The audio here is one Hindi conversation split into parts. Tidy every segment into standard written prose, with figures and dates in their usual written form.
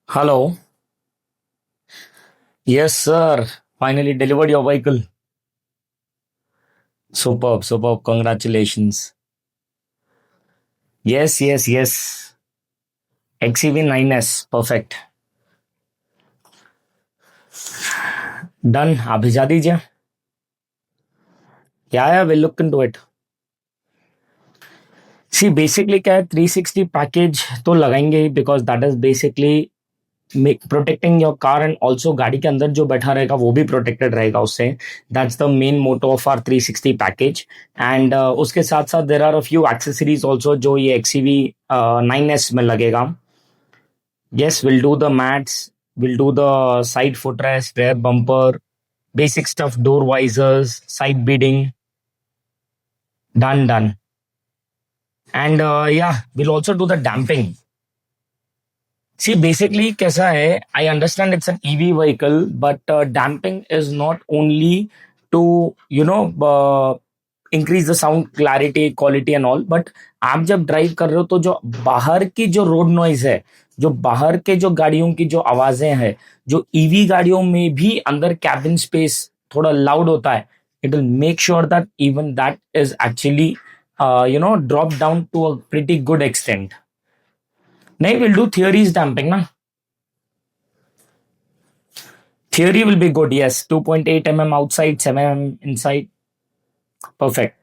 Hello. Yes, sir. Finally delivered your vehicle. Superb, superb. Congratulations. Yes, yes, yes. XEV 9S. Perfect. Done. आप भिजा दीजिए. Yeah, we'll look into it. See, basically क्या है 360 पैकेज तो लगाएंगे ही because that is basically protecting your car and also गाड़ी के अंदर जो बैठा रहेगा वो भी प्रोटेक्टेड रहेगा उससे. That's the main motto of our 360 package. And उसके साथ साथ there are a few accessories also जो ये एक्सीवी 9S में लगेगा. Yes, we'll do the mats, we'll do the side footrest, rear bumper, basic stuff, door visors, side beading. Done, done. And yeah, we'll also do the damping. See, basically, kaisa hai, I understand it's an EV vehicle, but damping is not only to, increase the sound clarity quality and all, but आप जब ड्राइव कर रहे हो तो जो बाहर की जो रोड नॉइज है, जो बाहर के जो गाड़ियों की जो आवाजें हैं, जो ईवी गाड़ियों में भी अंदर कैबिन स्पेस थोड़ा लाउड होता है, it will make sure that even that is actually drop down to a pretty good extent. नहीं, विल डू थियरीज डैम्पिंग ना. Theory will be good. Yes, 2.8 mm outside, 7 mm inside. Perfect.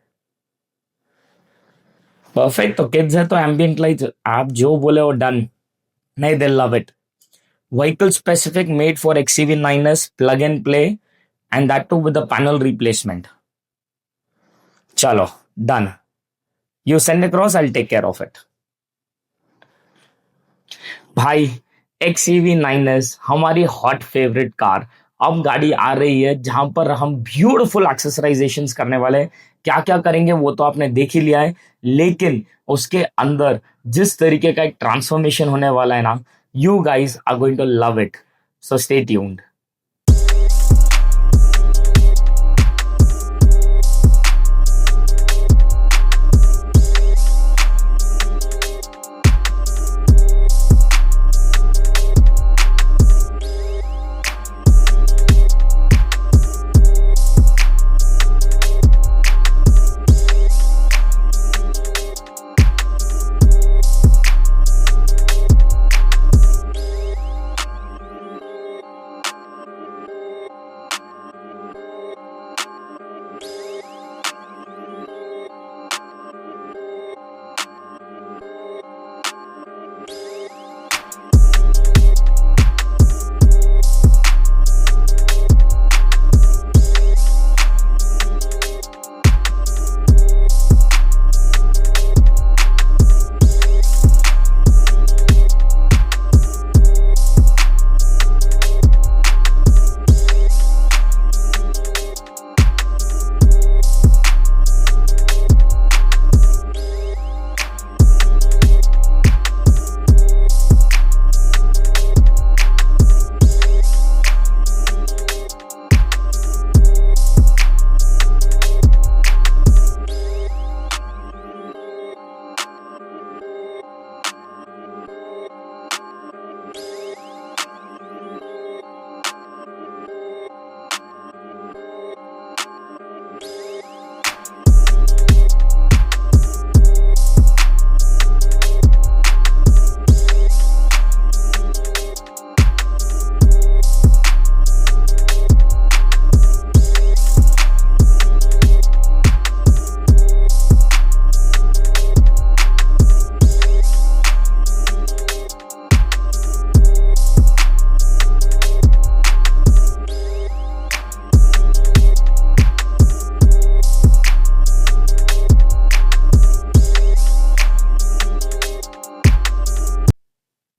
Perfect. तो किड्स है तो एम्बियंट लाइट आप जो बोले वो डन. नहीं, दे love it. Vehicle specific made for XCV 9S plug and play, and that too with the panel replacement. Chalo, done. You send across, I'll take care of it. भाई, XCV 9S हमारी हॉट फेवरेट कार. अब गाड़ी आ रही है जहां पर हम ब्यूटीफुल एक्सेसराइजेशंस करने वाले हैं. क्या क्या करेंगे वो तो आपने देख ही लिया है, लेकिन उसके अंदर जिस तरीके का एक ट्रांसफॉर्मेशन होने वाला है ना, you guys are going to love it. So stay tuned.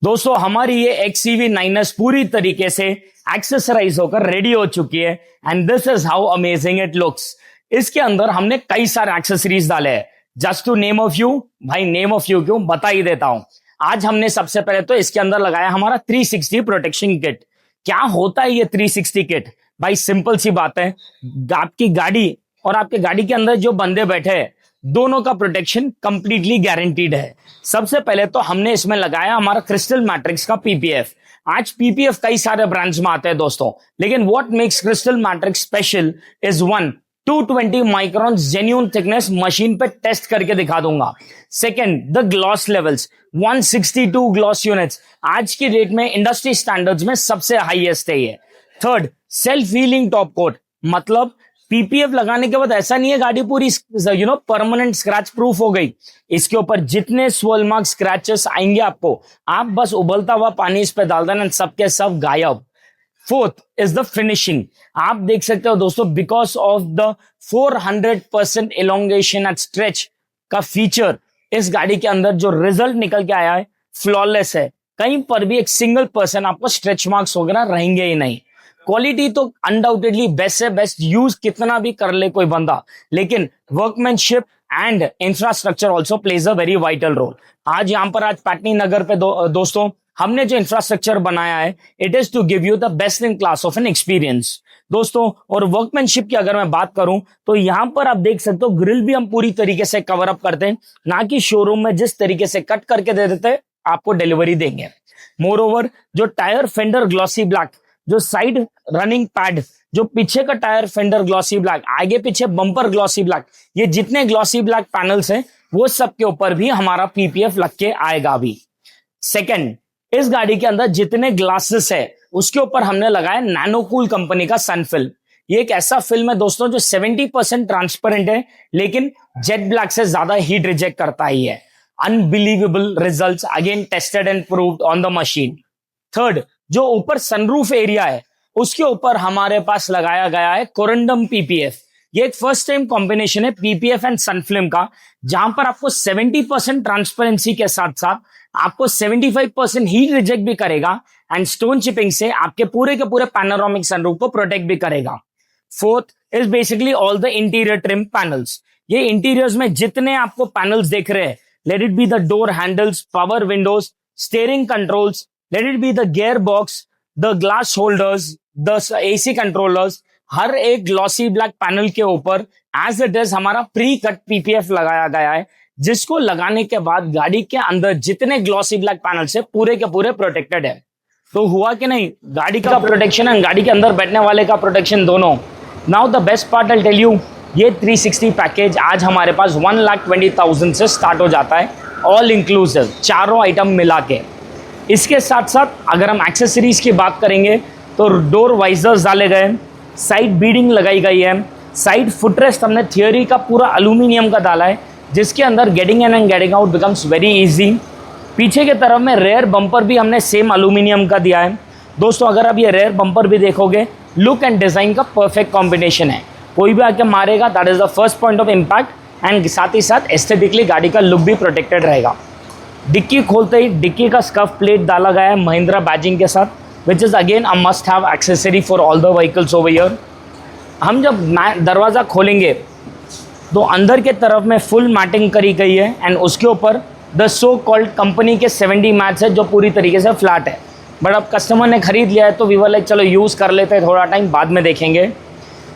दोस्तों, हमारी ये XCV 9S पूरी तरीके से एक्सेसराइज होकर रेडी हो चुकी है and this is how amazing it looks. इसके अंदर हमने कई सारे एक्सेसरीज डाले हैं. Just to name of you, भाई नेम ऑफ यू क्यों बता ही देता हूं. आज हमने सबसे पहले तो इसके अंदर लगाया हमारा 360 प्रोटेक्शन किट. क्या होता है ये 360 किट? भाई सिंपल सी बात है, आपकी गाड़ी और आपके गाड़ी के अंदर जो बंदे बैठे हैं दोनों का प्रोटेक्शन कंप्लीटली गारंटीड है। सबसे पहले तो हमने इसमें लगाया हमारा क्रिस्टल मैट्रिक्स का पीपीएफ। आज पीपीएफ कई सारे ब्रांड्स में आते हैं दोस्तों, लेकिन what makes crystal matrix special is one, 220 micron genuine thickness, machine पे टेस्ट करके दिखा दूंगा। Second, the gloss levels 162 gloss units, आज की डेट में इंडस्ट्री स्टैंडर्ड्स में सबसे हाईएस्ट है ये। Third, self healing top coat, मतलब पीपीएफ लगाने के बाद ऐसा नहीं है गाड़ी पूरी परमानेंट स्क्रैच प्रूफ हो गई। इसके ऊपर जितने स्वर्ल मार्क स्क्रैचेस आएंगे आपको, आप बस उबलता हुआ पानी इस पे डाल देना, सबके सब गायब। फोर्थ इज द फिनिशिंग, आप देख सकते हो दोस्तों, because of the 400% elongation at stretch का फीचर, इस गाड़ी के अंदर जो रिजल्ट निकल के आया है फ्लॉलेस है। कहीं पर भी एक सिंगल पर्सन आपको स्ट्रेच मार्क्स वगैरह रहेंगे ही नहीं। क्वालिटी तो अनडाउटेडली बेस्ट है, बेस्ट यूज कितना भी कर ले कोई बंदा, लेकिन workmanship and infrastructure also plays a very vital role. आज यहां पर आज पैटनी नगर पे दोस्तों हमने जो इंफ्रास्ट्रक्चर बनाया है, it is to give you the best in class of an experience दोस्तों। और वर्कमैनशिप की अगर मैं बात करूं तो यहां पर आप देख सकते हो ग्रिल भी हम पूरी तरीके से कवर अप करते हैं, ना कि शोरूम में जिस तरीके से कट करके दे देते हैं आपको डिलीवरी देंगे। मोर ओवर, जो टायर फेंडर ग्लॉसी ब्लैक, जो साइड रनिंग पैड, जो पीछे का टायर फेंडर ग्लॉसी ब्लैक, आगे पीछे बम्पर ग्लॉसी ब्लैक, ये जितने ग्लॉसी ब्लैक पैनल्स हैं वो सब के ऊपर भी हमारा पीपीएफ लग के आएगा अभी। सेकंड, इस गाड़ी के अंदर जितने ग्लासेस है उसके ऊपर हमने लगाया नैनोकूल कंपनी का सन फिल्म। ये एक ऐसा फिल्म है दोस्तों जो 70% ट्रांसपेरेंट है, लेकिन जेट ब्लैक से ज्यादा हीट रिजेक्ट करता ही है। Unbelievable results, again tested and proved on the machine. Third, जो ऊपर सनरूफ एरिया है उसके ऊपर हमारे पास लगाया गया है कोरंडम पीपीएफ। ये एक फर्स्ट टाइम कॉम्बिनेशन है पीपीएफ एंड सन फिल्म का, जहां पर आपको 70% ट्रांसपेरेंसी के साथ साथ आपको 75% हीट रिजेक्ट भी करेगा एंड स्टोन चिपिंग से आपके पूरे के पूरे पैनोरामिक सनरूफ को प्रोटेक्ट भी करेगा। Fourth is basically all the interior trim panels. ये इंटीरियर्स में जितने आपको पैनल्स देख रहे हैं, let it be the door handles, power Windows, steering controls, let it be the gearbox, the glass holders, the AC controllers, हर एक ग्लॉसी ब्लैक पैनल के ऊपर एज इट इज हमारा प्री कट पीपीएफ लगाया गया है, जिसको लगाने के बाद गाड़ी के अंदर जितने ग्लॉसी ब्लैक पैनल से पूरे के पूरे प्रोटेक्टेड है। तो हुआ कि नहीं, गाड़ी का प्रोटेक्शन एंड गाड़ी के अंदर बैठने वाले का प्रोटेक्शन दोनों। Now the best part I tell you, ये 360 पैकेज आज हमारे पास 1,20,000 से स्टार्ट हो जाता है, ऑल इंक्लूसिव, चारों आइटम मिला के। इसके साथ साथ अगर हम एक्सेसरीज की बात करेंगे तो डोर वाइजर्स डाले गए, साइड बीडिंग लगाई गई है, साइड फुटरेस्ट हमने थियरी का पूरा एल्यूमिनियम का डाला है, जिसके अंदर getting in and getting out becomes very easy. पीछे की तरफ में रेयर बम्पर भी हमने सेम एल्यूमिनियम का दिया है दोस्तों। अगर आप ये रेयर बम्पर भी देखोगे, लुक एंड डिज़ाइन का परफेक्ट कॉम्बिनेशन है, कोई भी आके मारेगा, that is the first point of impact and साथ ही साथ एस्थेटिकली गाड़ी का लुक भी प्रोटेक्टेड रहेगा। डिक्की खोलते ही डिक्की का स्कफ प्लेट डाला गया है महिंद्रा बैजिंग के साथ, which is again a must have accessory for all the vehicles over here. हम जब दरवाज़ा खोलेंगे तो अंदर के तरफ में फुल मैटिंग करी गई है एंड उसके ऊपर द सो कॉल्ड कंपनी के 70 मैट्स है जो पूरी तरीके से फ्लैट है। बट अब कस्टमर ने खरीद लिया है तो वी वर लाइक चलो यूज़ कर लेते हैं, थोड़ा टाइम बाद में देखेंगे।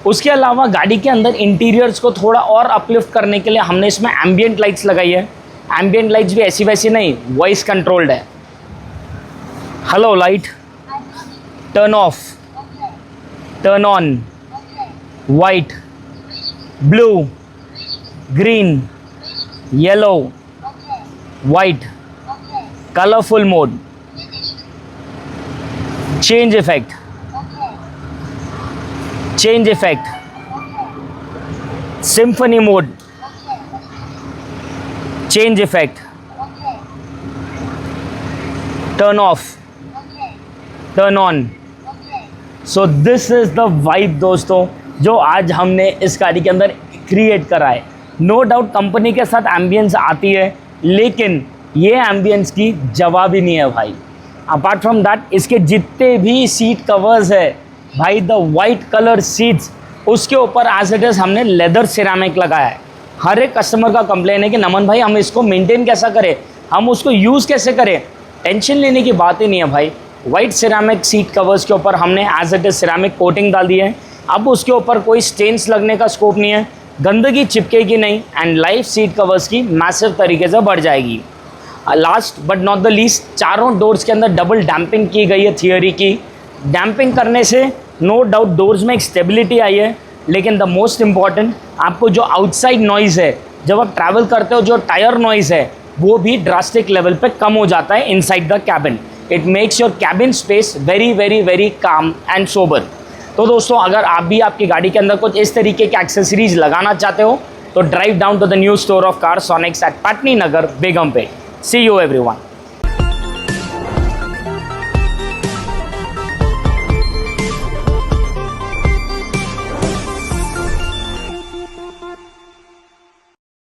उसके अलावा गाड़ी के अंदर इंटीरियर्स को थोड़ा और अपलिफ्ट करने के लिए हमने इसमें एम्बियंट लाइट्स लगाई है। एम्बियंट लाइट्स भी ऐसी वैसी नहीं, वॉइस कंट्रोल्ड है। Hello light, turn off, turn on, white, blue, green, yellow, white, colourful mode, change effect, change effect, symphony mode, change effect, turn off, turn on. So this is the vibe दोस्तों जो आज हमने इस गाड़ी के अंदर क्रिएट करा है। नो डाउट कंपनी के साथ एम्बियंस आती है, लेकिन ये एम्बियंस की जवाब ही नहीं है भाई। अपार्ट फ्रॉम दैट, इसके जितने भी सीट कवर्स है भाई, द वाइट कलर सीट्स, उसके ऊपर एज इट इज हमने लेदर सिरामिक लगाया है। हर एक कस्टमर का कंप्लेन है कि नमन भाई हम इसको मेंटेन कैसा करें, हम उसको यूज़ कैसे करें। टेंशन लेने की बात ही नहीं है भाई, वाइट सिरेमिक सीट कवर्स के ऊपर हमने as it is ceramic coating डाल दी है। अब उसके ऊपर कोई स्टेन्स लगने का स्कोप नहीं है, गंदगी चिपकेगी नहीं एंड लाइफ सीट कवर्स की मैसिव तरीके से बढ़ जाएगी। Last but not the least, चारों डोर्स के अंदर डबल डैम्पिंग की गई है थियरी की। डैम्पिंग करने से नो डाउट डोर्स में एक स्टेबिलिटी आई है, लेकिन द मोस्ट इम्पॉर्टेंट, आपको जो आउटसाइड नॉइज़ है जब आप ट्रैवल करते हो, जो टायर नॉइज़ है वो भी ड्रास्टिक लेवल पे कम हो जाता है inside the cabin. It makes your cabin space very very very calm and sober. तो दोस्तों, अगर आप भी आपकी गाड़ी के अंदर कुछ इस तरीके के एक्सेसरीज लगाना चाहते हो तो drive down to the new store of Car Sonics at Patni Nagar Begumpet. See you everyone.